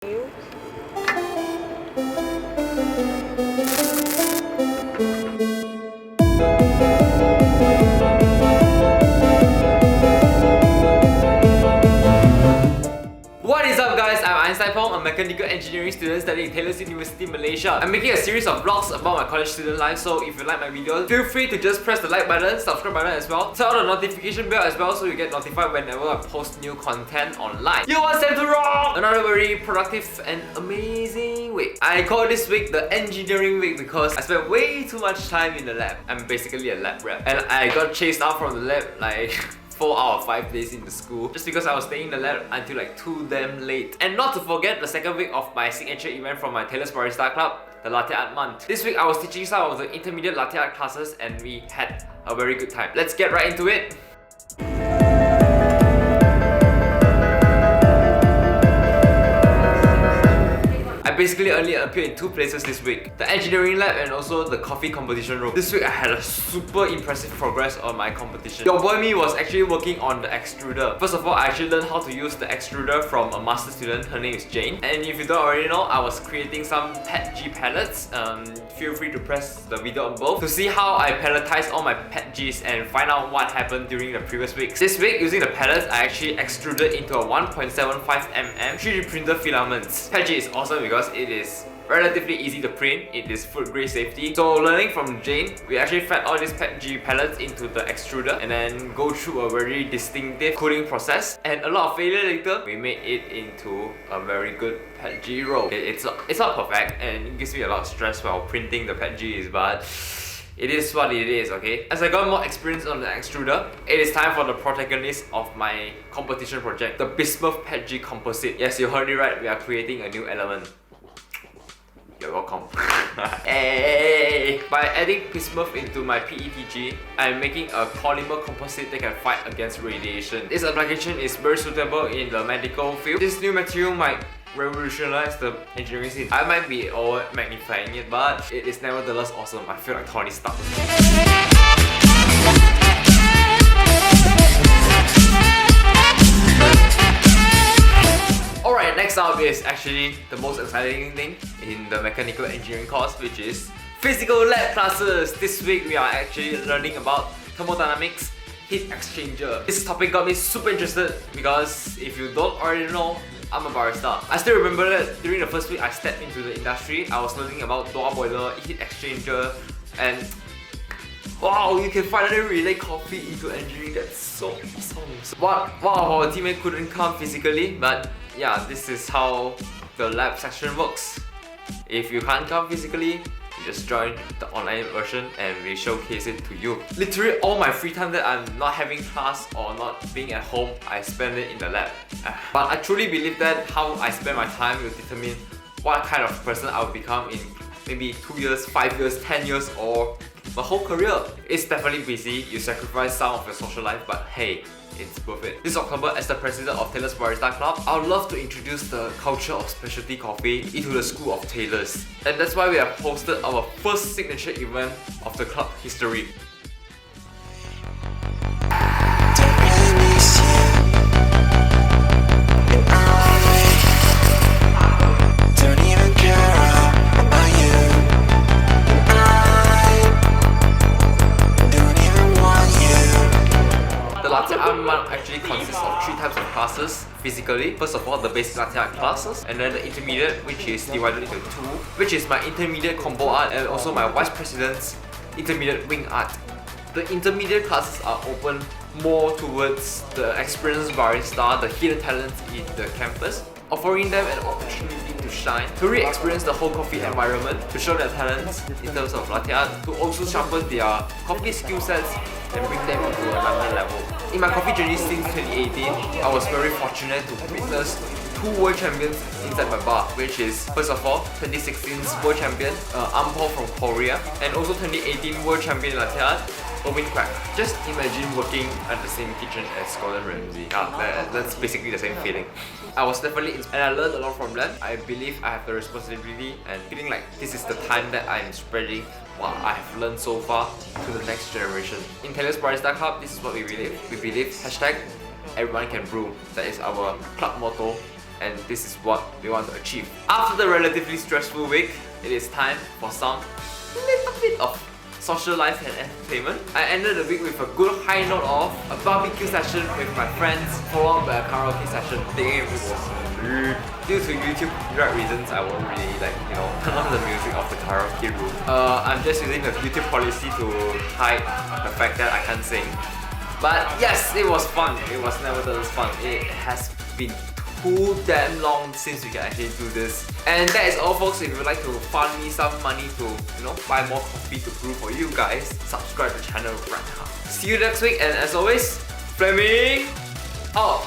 What is up guys, I'm Einstein Pong, a mechanical engineering student studying at Taylors University Malaysia. I'm making a series of vlogs about my college student life, so if you like my videos, feel free to just press the like button, subscribe button as well. Turn on the notification bell as well so you get notified whenever I post new content online. You want them to rock! Another very productive and amazing week. I call this week the engineering week because I spent way too much time in the lab. I'm basically a lab rat. And I got chased out from the lab like 4 out of 5 days in the school just because I was staying in the lab until like too damn late. And not to forget the second week of my signature event from my Taylors Barista Club, the Latte Art Month. This week I was teaching some of the intermediate latte art classes and we had a very good time. Let's get right into it. I basically only appeared in 2 places this week, the engineering lab and also the coffee competition room. This week I had a super impressive progress on my competition. Your boy me was actually working on the extruder. First of all, I actually learned how to use the extruder from a master student. Her name is Jane. And if you don't already know, I was creating some PETG pellets. Feel free to press the video on both to see how I pelletized all my PETGs and find out what happened during the previous weeks. This week, using the pellets, I actually extruded into a 1.75 mm 3D printer filaments. PETG is awesome because it is relatively easy to print, it is food grade safety. So learning from Jane, we actually fed all these PETG pellets into the extruder and then go through a very distinctive cooling process. And a lot of failure later, we made it into a very good PETG roll. It's not perfect and it gives me a lot of stress while printing the PETGs, but it is what it is, okay? As I got more experience on the extruder, it is time for the protagonist of my competition project, the bismuth PETG composite. Yes, you heard it right, we are creating a new element. You're welcome. Hey! By adding bismuth into my PETG, I'm making a polymer composite that can fight against radiation. This application is very suitable in the medical field. This new material might revolutionize the engineering scene. I might be over magnifying it, but it is nevertheless awesome. I feel like Tony Stark. Alright, next up is actually the most exciting thing in the mechanical engineering course, which is physical lab classes. This week we are actually learning about thermodynamics, heat exchanger. This topic got me super interested because if you don't already know, I'm a barista. I still remember that during the first week I stepped into the industry, I was learning about door boiler, heat exchanger, and wow, you can finally relate coffee into engineering. That's so awesome. So one of our teammates couldn't come physically, but yeah, this is how the lab section works. If you can't come physically, you just join the online version and we showcase it to you. Literally all my free time that I'm not having class or not being at home, I spend it in the lab. But I truly believe that how I spend my time will determine what kind of person I will become in maybe 2 years, 5 years, 10 years, or my whole career. It's definitely busy, you sacrifice some of your social life, but hey, it's worth it. This October, as the president of Taylors Barista Club, I would love to introduce the culture of specialty coffee into the school of Taylors. And that's why we have hosted our first signature event of the club history. Latte art month actually consists of 3 types of classes physically. First of all, the basic latte art classes, and then the intermediate, which is divided into 2, which is my intermediate combo art and also my vice president's intermediate wing art. The intermediate classes are open more towards the experienced barista, the hidden talents in the campus, offering them an opportunity to shine, to re-experience the whole coffee environment, to show their talents in terms of latte art, to also sharpen their coffee skill sets and bring them into another level. In my coffee journey since 2018, I was very fortunate to witness 2 world champions inside my bar, which is first of all 2016's world champion Einstein Pong from Korea, and also 2018 world champion latte art Owen Quack. Just imagine working at the same kitchen as Gordon Ramsay. That's basically the same feeling. I was definitely inspired and I learned a lot from them. I believe I have the responsibility and feeling like this is the time that I'm spreading what I have learned so far to the next generation. In Taylors Barista Club, this is what we believe. We believe #everyone can brew. That is our club motto. and this is what we want to achieve. After the relatively stressful week, it is time for some little bit of social life and entertainment. I ended the week with a good high note of a barbecue session with my friends, followed by a karaoke session. The game was lit. Due to YouTube copyright reasons, I won't really turn on the music of the karaoke room. I'm just using the YouTube policy to hide the fact that I can't sing. But yes, it was fun. It was nevertheless fun. It has been too damn long since we can actually do this. And that is all, folks. If you would like to fund me some money to buy more coffee to brew for you guys, subscribe to the channel right now. See you next week, and as always, flaming out!